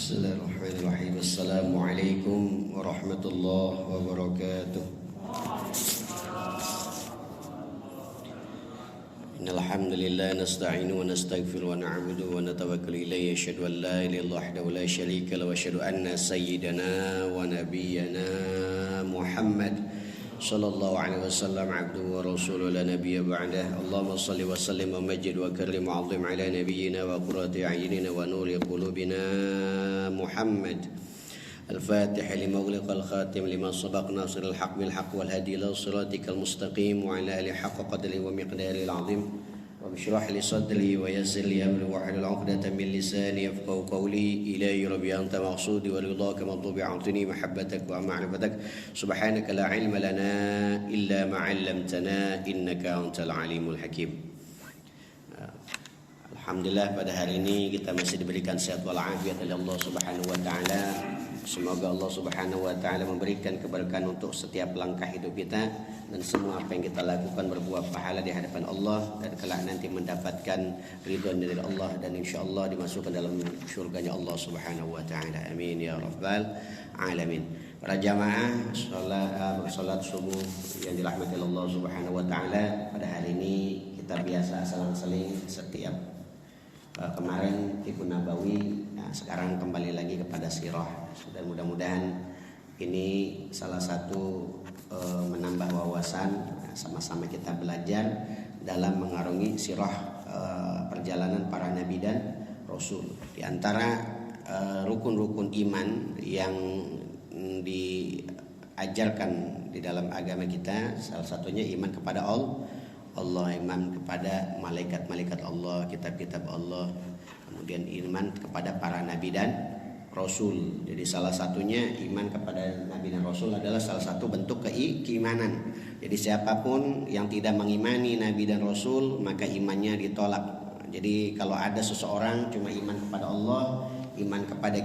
Bismillahirrahmanirrahim. Assalamualaikum warahmatullahi wabarakatuh. Innal hamdalillah nasta'inu wa nastaghfiru wa na'budu wa natawakkalu ilayhi asyhadu an la ilaha illallah wahdahu la syarika lahu wa asyhadu anna sayyidana wa nabiyyana Muhammad sallallahu alaihi wasallam abduhu wa rasuluhu la nabiyya ba'dah. Allahumma shalli wa sallim wa majid wa karrim wa 'azzim ala nabiyyina wa qurrati a'yunina wa nuri qulubina Muhammad. الفاتح لما أغلق الخاتم لما سبق ناصر الحق بالحق والهدي إلى صراطك المستقيم وعلى آله حق قدره ومقداره العظيم واشرح لي صدري ويسر لي أمري واحلل عقدة من لساني يفقهوا قولي إلهي ربي أنت مقصودي ورضاك مطلوبي أعطني محبتك ومعرفتك سبحانك لا علم لنا إلا ما علمتنا إنك أنت العليم الحكيم. Alhamdulillah pada hari ini kita masih diberikan sehat walafiat oleh Allah Subhanahu wa taala. Semoga Allah Subhanahu wa taala memberikan keberkahan untuk setiap langkah hidup kita dan semua apa yang kita lakukan berbuah pahala di hadapan Allah dan kelak nanti mendapatkan ridha dari Allah dan insyaallah dimasukkan dalam syurganya Allah Subhanahu wa taala. Amin ya rabbal alamin. Para jamaah salat subuh yang dirahmati Allah Subhanahu wa taala, pada hari ini kita biasa saling setiap kemarin Ibu Nabawi, nah sekarang kembali lagi kepada sirah. Dan mudah-mudahan ini salah satu menambah wawasan, sama-sama kita belajar dalam mengarungi sirah perjalanan para nabi dan rasul. Di antara rukun-rukun iman yang diajarkan di dalam agama kita, salah satunya iman kepada Allah, iman kepada malaikat-malaikat Allah, kitab-kitab Allah, kemudian iman kepada para nabi dan rasul. Jadi salah satunya iman kepada nabi dan rasul adalah salah satu bentuk keimanan. Jadi siapapun yang tidak mengimani nabi dan rasul maka imannya ditolak. Jadi kalau ada seseorang cuma iman kepada Allah, iman kepada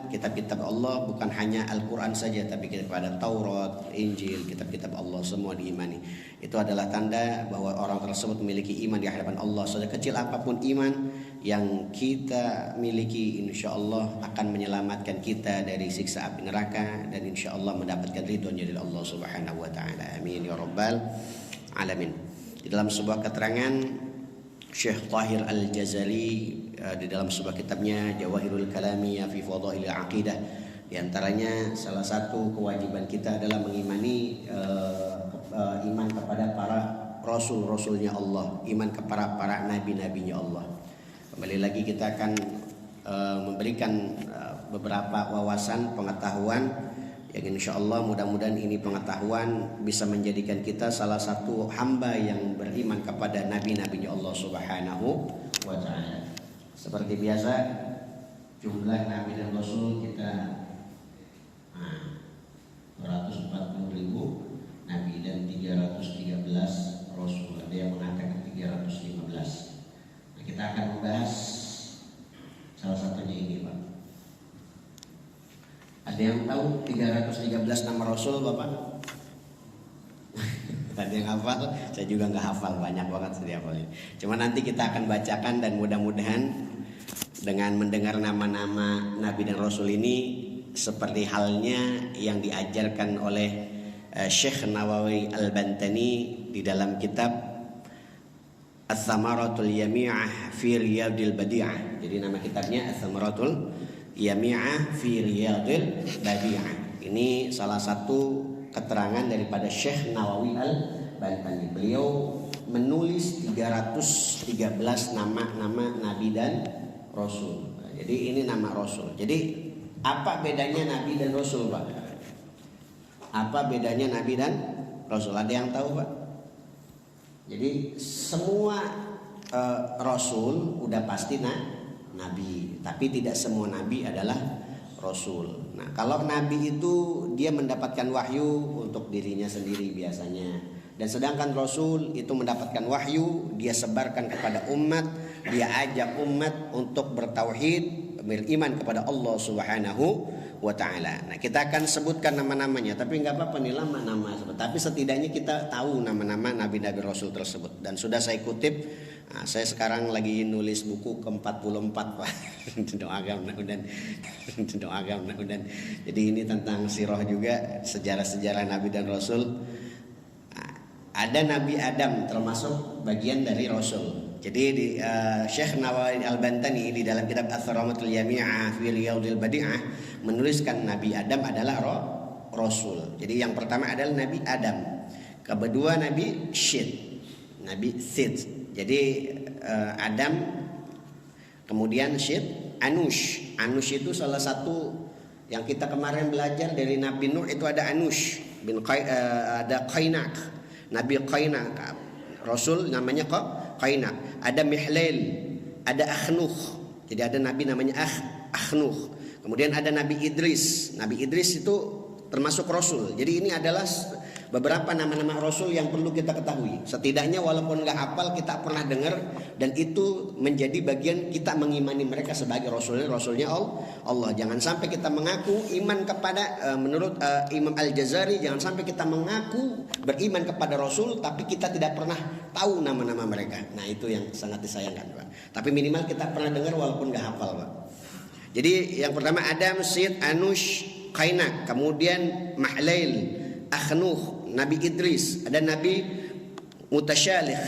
kitab-kitab Allah, bukan hanya Al-Quran saja tapi kepada Taurat, Injil, kitab-kitab Allah semua diimani. Itu adalah tanda bahwa orang tersebut memiliki iman di hadapan Allah. Sekecil apapun iman yang kita miliki, insya Allah akan menyelamatkan kita dari siksa api neraka dan insya Allah mendapatkan ridhonya dari Allah Subhanahu wa taala. Amin ya rabbal alamin. Di dalam sebuah keterangan Syekh Tahir Al-Jazari di dalam sebuah kitabnya Jawahirul Kalamiyah fi Fadail Aqidah, di antaranya salah satu kewajiban kita adalah mengimani iman kepada para rasul-rasulnya Allah, iman kepada para nabi-nabinya Allah. Kembali lagi kita akan memberikan beberapa wawasan pengetahuan yang insya Allah mudah-mudahan ini pengetahuan bisa menjadikan kita salah satu hamba yang beriman kepada nabi-nabinya Allah Subhanahu wa ta'ala. Seperti biasa jumlah nabi dan rasul kita 240.000 nabi dan 313 rasul. Ada yang mengatakan 315. Nah, kita akan membahas salah satunya ini, Pak. Ada yang tahu 313 nama Rasul, Bapak? Ada yang hafal? Saya juga nggak hafal, banyak banget saya hafalin. Cuma nanti kita akan bacakan dan mudah-mudahan dengan mendengar nama-nama Nabi dan Rasul ini seperti halnya yang diajarkan oleh Syekh Nawawi Al-Bantani di dalam kitab Ats-Tsamaratul Yami'ah fi Riyadil Badi'ah. Jadi nama kitabnya Ats-Tsamaratul Yami'ah fi Riyadil Badi'ah. Ini salah satu keterangan daripada Syekh Nawawi Al-Bantani. Beliau menulis 313 nama-nama nabi dan rasul. Jadi ini nama rasul. Jadi apa bedanya nabi dan rasul, Pak? Apa bedanya nabi dan rasul? Ada yang tahu, Pak? Jadi semua rasul udah pasti nabi, tapi tidak semua nabi adalah rasul. Nah, kalau nabi itu dia mendapatkan wahyu untuk dirinya sendiri biasanya, dan sedangkan rasul itu mendapatkan wahyu, dia sebarkan kepada umat, dia ajak umat untuk bertauhid, beriman kepada Allah Subhanahu wa ta'ala. Nah, kita akan sebutkan nama-namanya, tapi nggak apa-apa nih lama nama, tapi setidaknya kita tahu nama-nama nabi-nabi rasul tersebut. Dan sudah saya kutip Nah, saya sekarang lagi nulis buku ke-44 Pak. Doakan mudah-mudahan. Jadi ini tentang sirah juga, sejarah-sejarah Nabi dan Rasul. Nah, ada Nabi Adam termasuk bagian dari Rasul. Jadi di Syekh Nawawi Al-Bantani di dalam kitab Ath-Tharamatul Yami'ah fi Riyadhil Badi'ah menuliskan Nabi Adam adalah Rasul. Jadi yang pertama adalah Nabi Adam, kedua Nabi Sith. Jadi Adam, kemudian Sith, Anush. Anush itu salah satu yang kita kemarin belajar dari Nabi Nuh, itu ada Anush ada Qainak, Nabi Qainak. Rasul namanya Qainak. Ada Mihlail, ada Akhnuh. Jadi ada Nabi namanya Akhnuh. Kemudian ada Nabi Idris. Nabi Idris itu termasuk Rasul. Jadi ini adalah beberapa nama-nama Rasul yang perlu kita ketahui. Setidaknya walaupun nggak hafal, kita pernah dengar, dan itu menjadi bagian kita mengimani mereka sebagai Rasulnya Allah. Jangan sampai kita mengaku iman kepada menurut Imam Al-Jazari, jangan sampai kita mengaku beriman kepada Rasul tapi kita tidak pernah tahu nama-nama mereka. Nah itu yang sangat disayangkan Pak. Tapi minimal kita pernah dengar walaupun nggak hafal Pak. Jadi yang pertama Adam, Sith, Anush, Qainak, kemudian Mahlail, Akhnuh, Nabi Idris, ada Nabi Mutasyalih.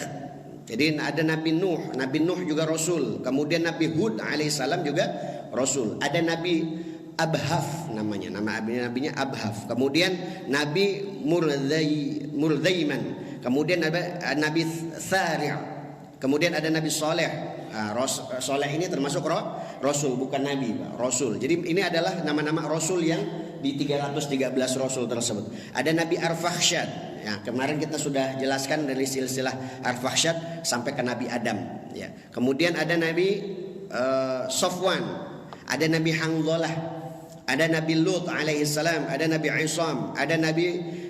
Jadi ada Nabi Nuh juga Rasul. Kemudian Nabi Hud alaihissalam juga Rasul. Ada Nabi Abhaf namanya, nabinya Abhaf. Kemudian Nabi Murdaiman. Kemudian ada Nabi Thari'. Kemudian ada Nabi Saleh. Saleh ini termasuk Rasul, bukan Nabi, Rasul. Jadi ini adalah nama-nama Rasul yang di 313 Rasul tersebut. Ada Nabi Arfakhsyad. Ya, kemarin kita sudah jelaskan dari silsilah Arfakhsyad sampai ke Nabi Adam. Ya. Kemudian ada Nabi Safwan, ada Nabi Hanzalah, ada Nabi Lut alaihissalam, ada Nabi Isam, ada Nabi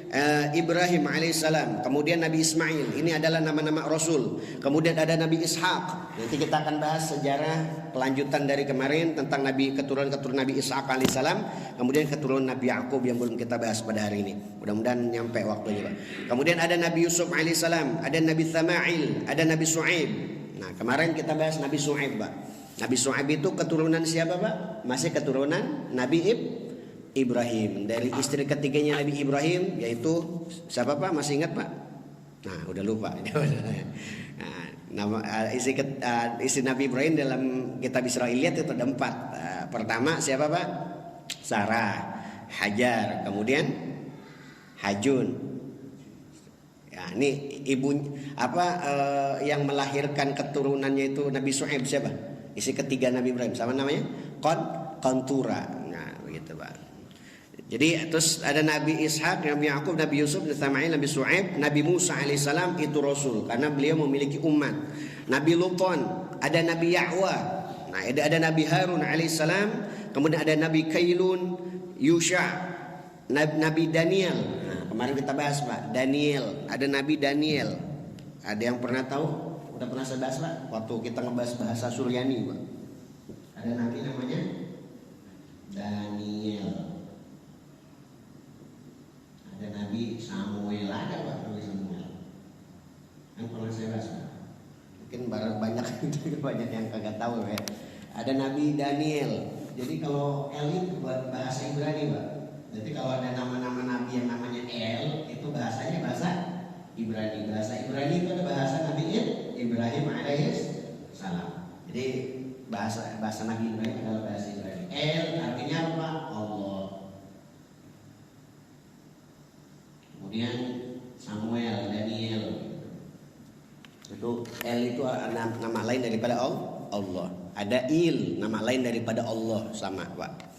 Ibrahim alaihissalam, kemudian Nabi Ismail. Ini adalah nama-nama Rasul. Kemudian ada Nabi Ishaq. Nanti kita akan bahas sejarah kelanjutan dari kemarin tentang keturunan Nabi Ishaq alaihissalam. Kemudian keturunan Nabi Yakub yang belum kita bahas pada hari ini. Mudah-mudahan nyampe waktunya Pak. Kemudian ada Nabi Yusuf alaihissalam, ada Nabi Thama'il, ada Nabi Shu'aib. Nah kemarin kita bahas Nabi Shu'aib Pak. Nabi Shu'aib itu keturunan siapa Pak? Masih keturunan Nabi Ibrahim. Dari istri ketiganya Nabi Ibrahim, yaitu siapa Pak? Masih ingat Pak? Nah udah lupa. Nah, nama istri Nabi Ibrahim dalam kitab Israiliyat itu ada 4. Pertama siapa Pak? Sarah, Hajar, kemudian Hajun. Ya, ini ibu yang melahirkan keturunannya itu Nabi Shu'aib siapa? Istri ketiga Nabi Ibrahim, sama namanya Qantura. Nah begitu Pak. Jadi terus ada Nabi Ishaq, Nabi Yakub, Nabi Yusuf, Nabi Thama'il, Nabi Shu'aib, Nabi Musa alaihissalam itu Rasul karena beliau memiliki umat. Nabi Luton, ada Nabi Ya'wa, nah ada Nabi Harun alaihissalam, kemudian ada Nabi Kailun, Yusha, Nabi Daniel. Nah, kemarin kita bahas Pak, Daniel, ada Nabi Daniel. Ada yang pernah tahu? Udah pernah saya bahas Pak? Waktu kita ngebahas bahasa Suryani Pak. Ada Nabi namanya Daniel. Ada Nabi Samuel, ada Pak Nabi Samuel. Yang pernah saya bahas Pak. Mungkin banyak yang kagak tahu ya. Ada Nabi Daniel. Jadi kalau Eli buat bahasa Ibrani Pak. Jadi kalau ada nama-nama Nabi yang namanya El, itu bahasanya bahasa Ibrani. Bahasa Ibrani itu ada bahasa Nabi Ibrahim alaihissalam. Jadi bahasa Nabi Ibrahim adalah bahasa Ibrani. El artinya apa? Allah. Kemudian Samuel, Daniel. Itu El itu nama lain daripada Allah. Ada Il, nama lain daripada Allah, sama Pak.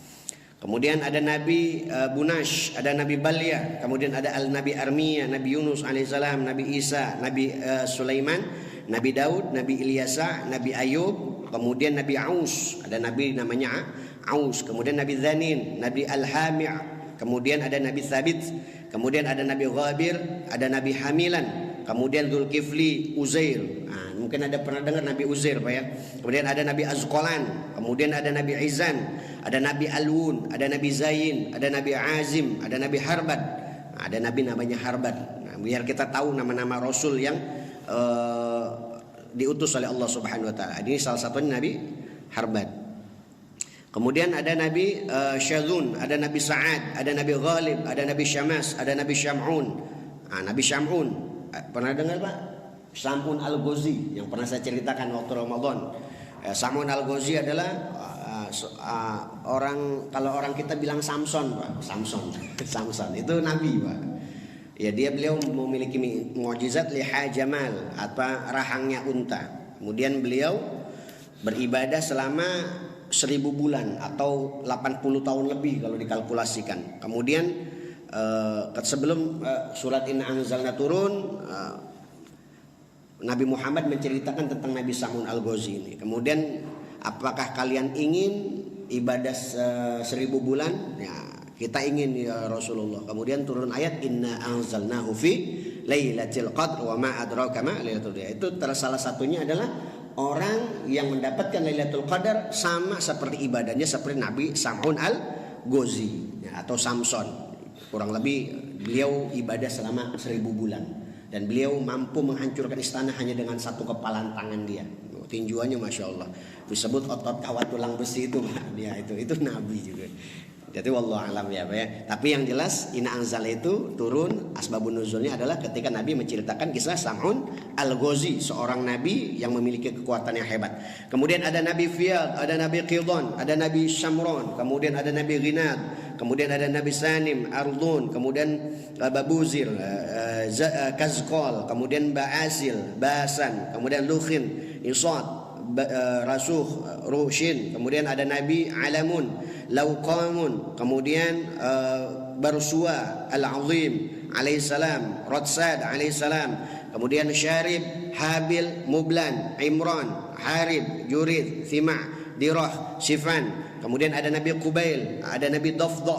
Kemudian ada Nabi Bunash, ada Nabi Balya, kemudian ada Nabi Armiyah, Nabi Yunus alaihissalam, Nabi Isa, Nabi Sulaiman, Nabi Daud, Nabi Ilyasa, Nabi Ayub, kemudian Nabi Aus, ada Nabi namanya Aus, kemudian Nabi Zanin, Nabi Al-Hami', kemudian ada Nabi Thabit, kemudian ada Nabi Ghabir, ada Nabi Hamilan, kemudian Dzulkifli, Uzair. Nah, mungkin ada pernah dengar Nabi Uzair Pak ya. Kemudian ada Nabi Azqalan, kemudian ada Nabi Izan, ada Nabi Alwun, ada Nabi Zain, ada Nabi Azim, ada Nabi Harbad. Nah, ada Nabi namanya Harbad. Nah, biar kita tahu nama-nama Rasul yang diutus oleh Allah Subhanahu wa taala. Ini salah satunya Nabi Harbat. Kemudian ada Nabi Syadzun, ada Nabi Sa'ad, ada Nabi Ghalib, ada Nabi Syamas, ada Nabi Syam'un. Nabi Syam'un pernah dengar Pak? Syam'un Al-Ghazi yang pernah saya ceritakan waktu Ramadan. Syam'un Al-Ghazi adalah kalau orang kita bilang Samson Pak. Samson itu nabi Pak. Ya, beliau memiliki mukjizat liha jamal, rahangnya unta. Kemudian beliau beribadah selama 1000 bulan atau 80 tahun lebih kalau dikalkulasikan. Kemudian sebelum surat Inna Anzalna turun, Nabi Muhammad menceritakan tentang Nabi Syam'un Al-Ghazi ini. Kemudian, apakah kalian ingin ibadah 1000 bulan? Ya, kita ingin ya Rasulullah. Kemudian turun ayat Inna anzalnahu fi lailatul qadr wa ma adraka ma lailatul qadr. Itu salah satunya adalah orang yang mendapatkan Lailatul Qadar sama seperti ibadahnya seperti Nabi Syam'un Al-Ghazi ya, atau Samson. Kurang lebih beliau ibadah selama 1000 bulan dan beliau mampu menghancurkan istana hanya dengan satu kepalan tangan dia. Tinjuannya masya Allah, disebut otot kawat tulang besi itu dia itu Nabi juga. Jadi wallahu alam ya Pak ya. Tapi yang jelas Inna Anzal itu turun asbabun nuzulnya adalah ketika Nabi menceritakan kisah Syam'un Al-Ghazi, seorang nabi yang memiliki kekuatan yang hebat. Kemudian ada Nabi Fiyad, ada Nabi Qidhan, ada Nabi Syamron, kemudian ada Nabi Ghinad, kemudian ada Nabi Sanim, Ardun, kemudian Babuzir, Kazqal, kemudian Ba'asil, Basan, kemudian Lukhin, Isad, Rasuh, Rushin, kemudian ada Nabi Alamun, Lauqamun, kemudian Barsua Al-Azim alaihissalam, Radsad alaihissalam, kemudian Syarib, Habil, Mublan, Imran, Harib, Jurid, Thima', Dirah, Sifan. Kemudian ada Nabi Qubail, ada Nabi Dafda,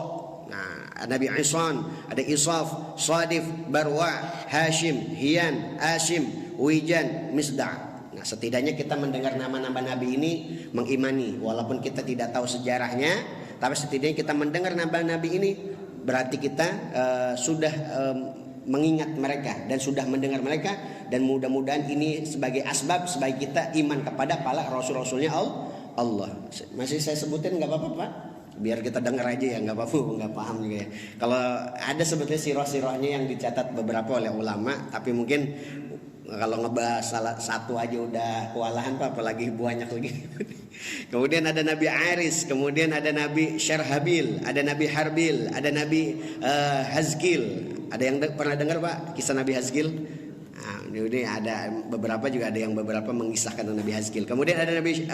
ada Nabi Isan, ada Isaf, Sadif, Barwa, Hashim, Hiyan, Asim, Wijan, Misda'. Setidaknya kita mendengar nama-nama Nabi ini mengimani, walaupun kita tidak tahu sejarahnya, tapi setidaknya kita mendengar nama Nabi ini berarti kita sudah mengingat mereka dan sudah mendengar mereka, dan mudah-mudahan ini sebagai asbab sebagai kita iman kepada para rasul-rasulnya Allah. Masih saya sebutin nggak apa-apa Pak? Biar kita dengar aja ya, nggak apa-apa, nggak paham juga ya. Kalau ada sebetulnya sirah-sirahnya yang dicatat beberapa oleh ulama, tapi mungkin kalau ngebahas salah satu aja udah kewalahan Pak, apalagi banyak lagi. Kemudian ada Nabi Aris, kemudian ada Nabi Syarhabil, ada Nabi Harbil, ada Nabi Hazkil. Ada yang pernah dengar Pak kisah Nabi Hazkil? Ini ada beberapa, juga ada yang beberapa mengisahkan Nabi Hazkil. Kemudian ada Nabi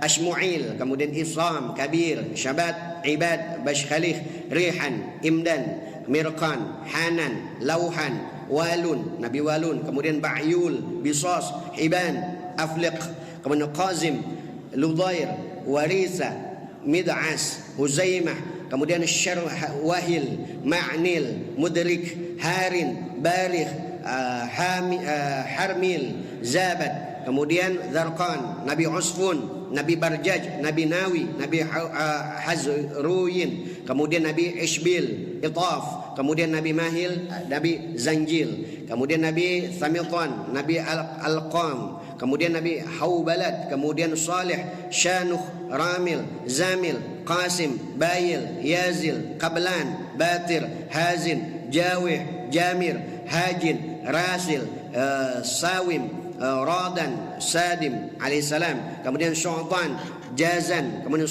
Ashmu'il, kemudian Isam, Kabir, Syabat, Ibad, Bashkhalih, Rihan, Imdan, Mirqan, Hanan, Lauhan, Walun, Nabi Walun, kemudian Ba'yul, Bisos, Hiban, Afliq, kemudian Qazim, Ludair, Warisa, Mid'as, Huzaimah, kemudian Syarwahil, Ma'nil, Mudrik, Harin, Barikh, Harmil, Zabat, kemudian Zarqan, Nabi Usfun, Nabi Barjaj, Nabi Nawi, Nabi Hazruyin, kemudian Nabi Ishbil, Itaf, kemudian Nabi Mahil, Nabi Zanjil, kemudian Nabi Thamitan, Nabi Alqam, kemudian Nabi Haubalat, kemudian Salih, Shanuh, Ramil, Zamil, Qasim, Bayil, Yazil, Qablan, Batir, Hazin, Jawih, Jamir, Hajin, Rasil, Sawim, Radan, Sadim alaihissalam, kemudian Syu'ban, Jazan, kemudian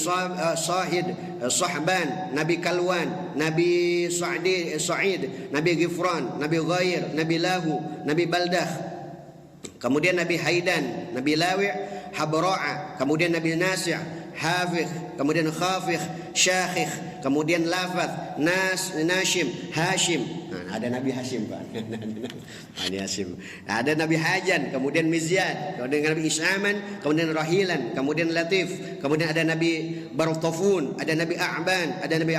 Sahid, Sahban, Nabi Kalwan, Nabi Sa'id, Nabi Ghifran, Nabi Ghair, Nabi Lahu, Nabi Baldah, kemudian Nabi Haidan, Nabi Lawi', Habra'a, kemudian Nabi Nasi', Hafiq, kemudian Khafiq, Syakhikh, kemudian Lafath, Nashim, Hashim. Ada Nabi Hashim Pak. Nabi Hashim. Ada Nabi Hajan, kemudian Mizyad, kemudian Nabi Isyaman, kemudian Rahilan, kemudian Latif, kemudian ada Nabi Bartafun, ada Nabi A'ban, ada Nabi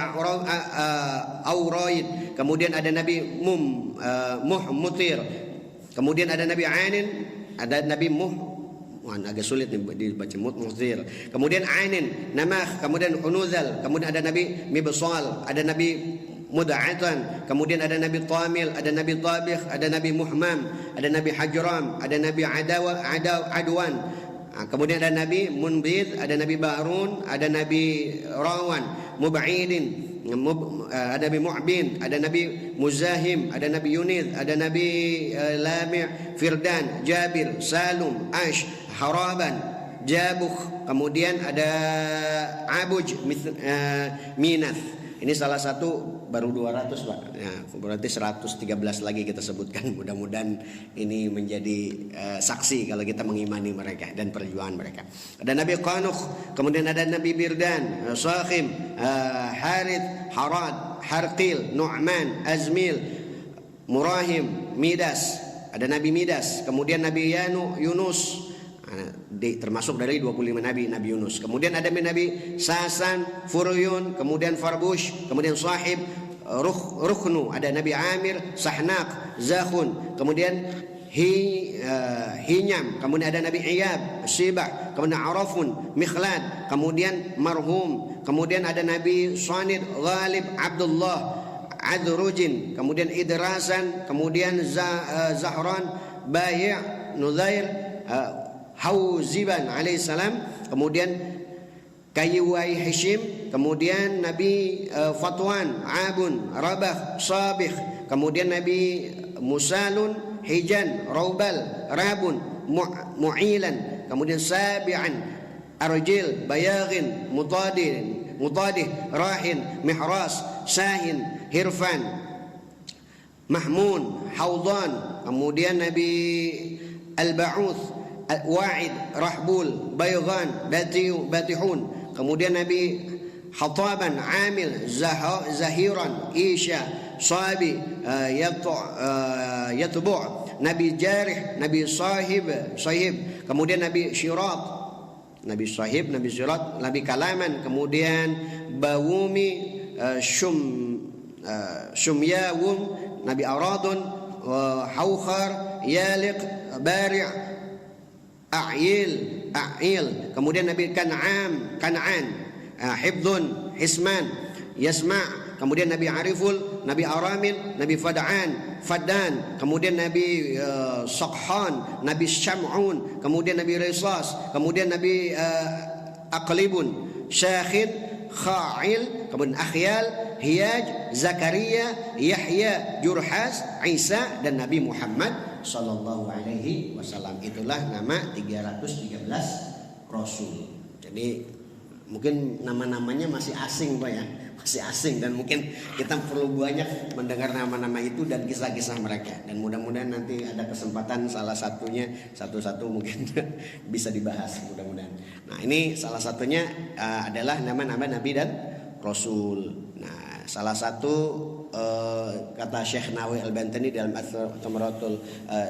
Auraid, kemudian ada Nabi Muhmutir, kemudian ada Nabi Anin, ada Nabi agak sulit nih dibaca Muhmutir, kemudian Anin, Namah, kemudian Hunuzal, kemudian ada Nabi Mibsal, ada Nabi Mud'atan, kemudian ada Nabi Tamil, ada Nabi Tabikh, ada Nabi Muhammam, ada Nabi Hajram, ada Nabi Adwan. Kemudian ada Nabi Munbid, ada Nabi Barun, ada Nabi Rawan, Mub'idin, ada Nabi Mu'bin, ada Nabi Muzahim, ada Nabi Yunid, ada Nabi Lami', Firdan, Jabir, Salum, Ash, Haraban, Jabukh, kemudian ada Abuj, Minath. Ini salah satu baru 200 Pak. Ya, berarti 113 lagi kita sebutkan. Mudah-mudahan ini menjadi saksi kalau kita mengimani mereka dan perjuangan mereka. Ada Nabi Qanukh, kemudian ada Nabi Birdan, Sakhim, Harith, Harad, Harqil, Nu'man, Azmil, Murahim, Midas. Ada Nabi Midas, kemudian Nabi Yunus, termasuk dari 25 Nabi Yunus. Kemudian ada Nabi Sasan, Furuyun, kemudian Farbush, kemudian Sahib, Rukhnu, ada Nabi Amir, Sahnaq, Zakhun, kemudian Hinyam, kemudian ada Nabi Iyab, Sibah, kemudian Arafun, Mikhlad, kemudian Marhum, kemudian ada Nabi Sanid, Ghalib, Abdullah, Adrujin, kemudian Idrasan, kemudian Zahran, Bai', Nuzair, Hauziban alaihissalam, kemudian Kayyuwai Hishim, kemudian Nabi Fatwan, Abun, Rabah, Sabih, kemudian Nabi Musalun, Hijan, Raubal, Rabun, Mu'ilan, kemudian Sabi'an, Arjil, Bayaghin, Mutadih, Rahin, Mihras, Sahin, Hirfan, Mahmun, Haudan, kemudian Nabi Al-Ba'uth, Wa'id, Rahbul, Bayghan, Batihun, kemudian Nabi Hataban, Amil, Zahiran, Isha, Sabi, Yatbu', Nabi Jarih, Nabi Sahib, kemudian Nabi Syirat, Nabi Sahib, Nabi Syirat, Nabi Kalaman, kemudian Bawumi, Shumyawum, Nabi Aradun, Hawkhar, Yaliq, Bari', A'il, kemudian Nabi Kan'an, Hibdun, Hisman, Yasma', kemudian Nabi Ariful, Nabi Aramin, Nabi Fadan, kemudian Nabi Sakhan, Nabi Syam'un, kemudian Nabi Risas, kemudian Nabi Aqlibun, Syakhid, Kha'il, kemudian Akhyal, Hiyaj, Zakaria, Yahya, Jurhas, Isa, dan Nabi Muhammad sallallahu alaihi wasallam. Itulah nama 313 Rasul. Jadi mungkin nama-namanya masih asing Pak ya, masih asing, dan mungkin kita perlu banyak mendengar nama-nama itu dan kisah-kisah mereka. Dan mudah-mudahan nanti ada kesempatan salah satunya satu-satu mungkin bisa dibahas mudah-mudahan. Nah ini salah satunya adalah nama-nama Nabi dan Rasul. Nah salah satu kata Syekh Nawawi Al-Bantani dalam At-Tamaratul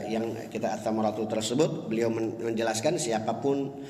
yang kita At-Tamaratul tersebut, beliau menjelaskan siapapun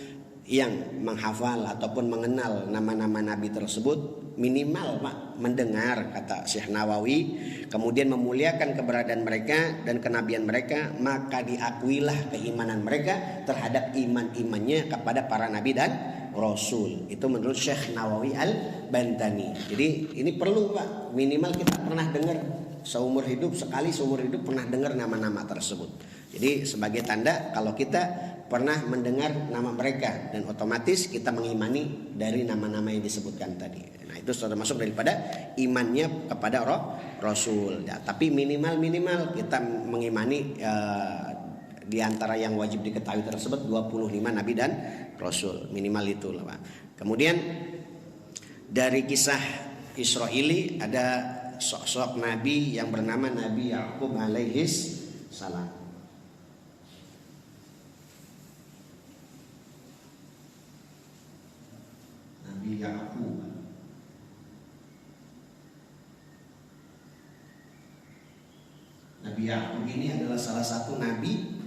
yang menghafal ataupun mengenal nama-nama nabi tersebut, minimal Pak mendengar, kata Syekh Nawawi, kemudian memuliakan keberadaan mereka dan kenabian mereka, maka diakuilah keimanan mereka terhadap iman-imannya kepada para nabi dan Rasul. Itu menurut Syekh Nawawi Al-Bantani. Jadi ini perlu Pak, minimal kita pernah dengar seumur hidup, sekali seumur hidup pernah dengar nama-nama tersebut. Jadi sebagai tanda kalau kita pernah mendengar nama mereka, dan otomatis kita mengimani dari nama-nama yang disebutkan tadi. Nah itu sudah masuk daripada imannya kepada Rasul. Ya, tapi minimal kita mengimani di antara yang wajib diketahui tersebut 25 nabi dan Rasul, minimal itu lah Pak. Kemudian dari kisah Israili ada sosok nabi yang bernama Nabi Yakub alaihis salam. Nabi Yakub. Nabi Yakub ini adalah salah satu nabi